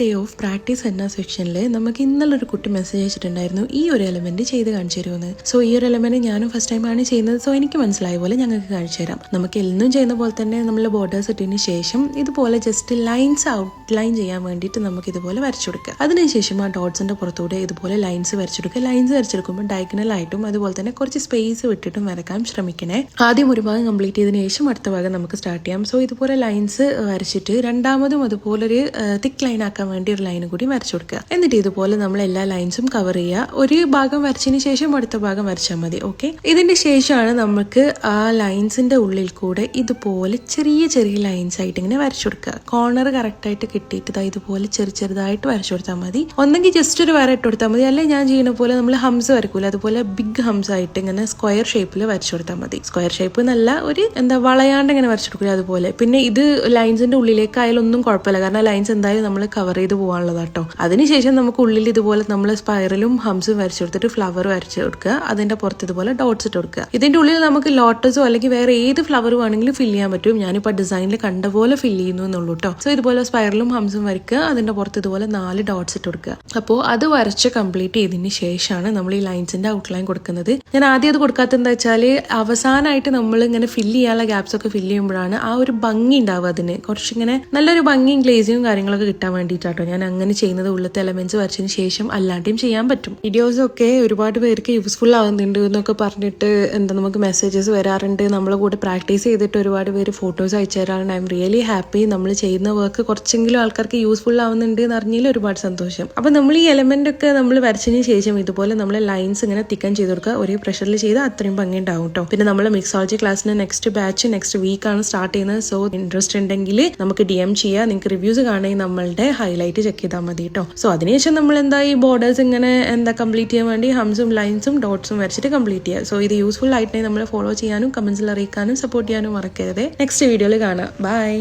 Day of practice എന്ന സെക്ഷനിൽ നമുക്ക് ഇന്നലൊരു കുട്ടി മെസ്സേജ് അയച്ചിട്ടുണ്ടായിരുന്നു ഈ ഒരു എലമെന്റ് ചെയ്ത് കാണിച്ചു തരുമെന്ന്. സോ ഈ ഒരു എലമെന്റ് ഞാനും ഫസ്റ്റ് ടൈമാണ് ചെയ്യുന്നത്. സോ എനിക്ക് മനസ്സിലായ പോലെ ഞങ്ങൾക്ക് കാണിച്ചു തരാം. നമുക്ക് എന്നും ചെയ്യുന്ന പോലെ തന്നെ നമ്മൾ ബോർഡേഴ്സ് ഇട്ടതിന് ശേഷം ഇതുപോലെ ജസ്റ്റ് ലൈൻസ് ഔട്ട്ലൈൻ ചെയ്യാൻ വേണ്ടിയിട്ട് നമുക്ക് ഇതുപോലെ വരച്ചു കൊടുക്കുക. അതിനുശേഷം ആ ഡോട്ട്സിന്റെ പുറത്തൂടെ ഇതുപോലെ ലൈൻസ് വരച്ചെടുക്കുക. ലൈൻസ് വരച്ചെടുക്കുമ്പോൾ ഡയഗണൽ ആയിട്ടും അതുപോലെ തന്നെ കുറച്ച് സ്പേസ് വിട്ടിട്ടും വരക്കാൻ ശ്രമിക്കണേ. ആദ്യം ഒരു ഭാഗം കംപ്ലീറ്റ് ചെയ്തതിനു ശേഷം അടുത്ത ഭാഗം നമുക്ക് സ്റ്റാർട്ട് ചെയ്യാം. സോ ഇതുപോലെ ലൈൻസ് വരച്ചിട്ട് രണ്ടാമതും അതുപോലെ ഒരു തിക്ക് ലൈൻ ആക്കാൻ വേണ്ടി ഒരു ലൈൻ കൂടി വരച്ചു കൊടുക്കുക. എന്നിട്ട് ഇതുപോലെ നമ്മൾ എല്ലാ ലൈൻസും കവർ ചെയ്യുക. ഒരു ഭാഗം വരച്ചതിന് ശേഷം അടുത്ത ഭാഗം വരച്ചാൽ മതി. ഓക്കെ, ഇതിന്റെ ശേഷമാണ് നമുക്ക് ആ ലൈൻസിന്റെ ഉള്ളിൽ കൂടെ ഇതുപോലെ ചെറിയ ചെറിയ ലൈൻസ് ആയിട്ട് ഇങ്ങനെ വരച്ചു കൊടുക്കുക. കോർണർ കറക്റ്റ് ആയിട്ട് കിട്ടിയിട്ട് ഇതുപോലെ ചെറുതായിട്ട് വരച്ചു കൊടുത്താൽ മതി. ഒന്നെങ്കിൽ ജസ്റ്റ് ഒരു വര ഇട്ട് കൊടുത്താൽ മതി, അല്ലെങ്കിൽ ഞാൻ ചെയ്യുന്ന പോലെ നമ്മൾ ഹംസ് വരക്കൂല അതുപോലെ ബിഗ് ഹംസ് ആയിട്ട് ഇങ്ങനെ സ്ക്വയർ ഷേപ്പിൽ വരച്ചു കൊടുത്താൽ മതി. സ്ക്വയർ ഷേപ്പ് നല്ല ഒരു വളയാണ്ട് ഇങ്ങനെ വരച്ചു കൊടുക്കില്ല അതുപോലെ. പിന്നെ ഇത് ലൈൻസിന്റെ ഉള്ളിലേക്ക് ആയാലും ഒന്നും കുഴപ്പമില്ല, കാരണം ലൈൻസ് എന്തായാലും നമ്മൾ കവർ ചെയ്ത് പോകാനുള്ളതാട്ടോ. അതിനുശേഷം നമുക്ക് ഉള്ളിൽ ഇതുപോലെ നമ്മൾ സ്പൈറലും ഹംസും വരച്ചു കൊടുത്തിട്ട് ഫ്ലവർ വരച്ചു കൊടുക്കുക. അതിന്റെ പുറത്ത് ഇതുപോലെ ഡോട്ട്സ് ഇട്ട് കൊടുക്കുക. ഇതിന്റെ ഉള്ളിൽ നമുക്ക് ലോട്ടസോ അല്ലെങ്കിൽ വേറെ ഏത് ഫ്ലവർ വേണമെങ്കിലും ഫില്ല് ചെയ്യാൻ പറ്റും. ഞാനിപ്പോൾ ഡിസൈനിൽ കണ്ട പോലെ ഫില്ല് ചെയ്യുന്നു എന്നുള്ളൂ കേട്ടോ. സോ ഇതുപോലെ സ്പൈറലും ഹംസും വരയ്ക്കുക. അതിന്റെ പുറത്ത് ഇതുപോലെ 4 ഡോട്ട്സ് ഇട്ട് കൊടുക്കുക. അപ്പോൾ അത് വരച്ച് കംപ്ലീറ്റ് ചെയ്തതിന് ശേഷമാണ് നമ്മൾ ഈ ലൈൻസിന്റെ ഔട്ട്ലൈൻ കൊടുക്കുന്നത്. ഞാൻ ആദ്യം അത് കൊടുക്കാത്ത എന്താ വെച്ചാൽ അവസാനമായിട്ട് നമ്മൾ ഇങ്ങനെ ഫില്ല് ചെയ്യാനുള്ള ഗ്യാപ്സ് ഒക്കെ ഫില്ല് ചെയ്യുമ്പോഴാണ് ആ ഒരു ഭംഗി ഉണ്ടാവുക. അതിന് കുറച്ചിങ്ങനെ നല്ലൊരു ഭംഗിയും ഗ്ലേസിയും കാര്യങ്ങളൊക്കെ കിട്ടാൻ വേണ്ടിയിട്ടാട്ടോ ഞാൻ അങ്ങനെ ചെയ്യുന്നത്. ഉള്ളത്തെ എലമെന്റ്സ് വരച്ചതിന് ശേഷം അല്ലാണ്ടും ചെയ്യാൻ പറ്റും. വീഡിയോസ് ഒക്കെ ഒരുപാട് പേർക്ക് യൂസ്ഫുൾ ആവുന്നുണ്ട് എന്നൊക്കെ പറഞ്ഞിട്ട് നമുക്ക് മെസ്സേജസ് വരാറുണ്ട്. നമ്മളെ കൂടെ പ്രാക്ടീസ് ചെയ്തിട്ട് ഒരുപാട് പേര് ഫോട്ടോസ് അയച്ചു തരാറുണ്ട്. I am really happy. നമ്മൾ ചെയ്യുന്ന വർക്ക് കുറച്ചെങ്കിലും ആൾക്കാർക്ക് യൂസ്ഫുൾ ആവുന്നുണ്ട് എന്ന് അറിഞ്ഞതിൽ ഒരുപാട് സന്തോഷം. അപ്പൊ നമ്മൾ ഈ എലമെന്റ് ഒക്കെ നമ്മൾ വരച്ചതിന് ശേഷം ഇതുപോലെ നമ്മൾ ലൈൻസ് ഇങ്ങനെ തിക്കൻ ചെയ്ത് കൊടുക്കുക. ഒരേ പ്രഷറിൽ ചെയ്താൽ അത്രയും ഭംഗി ഉണ്ടാവും കേട്ടോ. പിന്നെ നമ്മൾ മിക്സോളജി ക്ലാസ്സിന് നെക്സ്റ്റ് ബാച്ച് നെക്സ്റ്റ് വീക്കാണ് സ്റ്റാർട്ട് ചെയ്യുന്നത്. സോ ഇൻട്രസ്റ്റ് ഉണ്ടെങ്കിൽ നമുക്ക് DM ചെയ്യുക. നിങ്ങൾക്ക് റിവ്യൂസ് കാണുകയും നമ്മളുടെ ഹൈലൈറ്റ് ചെക്ക് ചെയ്താൽ മതി കേട്ടോ. സോ അതിനുശേഷം നമ്മൾ ഈ ബോർഡേഴ്സ് ഇങ്ങനെ കംപ്ലീറ്റ് ചെയ്യാൻ വേണ്ടി ഹംസും ലൈൻസും ഡോട്ട്സും വരച്ചിട്ട് കംപ്ലീറ്റ് ചെയ്യുക. സോ ഇത് യൂസ്ഫുൾ ആയിട്ട് നമ്മൾ ഫോളോ ചെയ്യാനും കമന്റ്സിൽ അറിയിക്കാനും സപ്പോർട്ട് ചെയ്യാനും മറക്കരുത്. നെക്സ്റ്റ് വീഡിയോയിൽ കാണാം. ബൈ.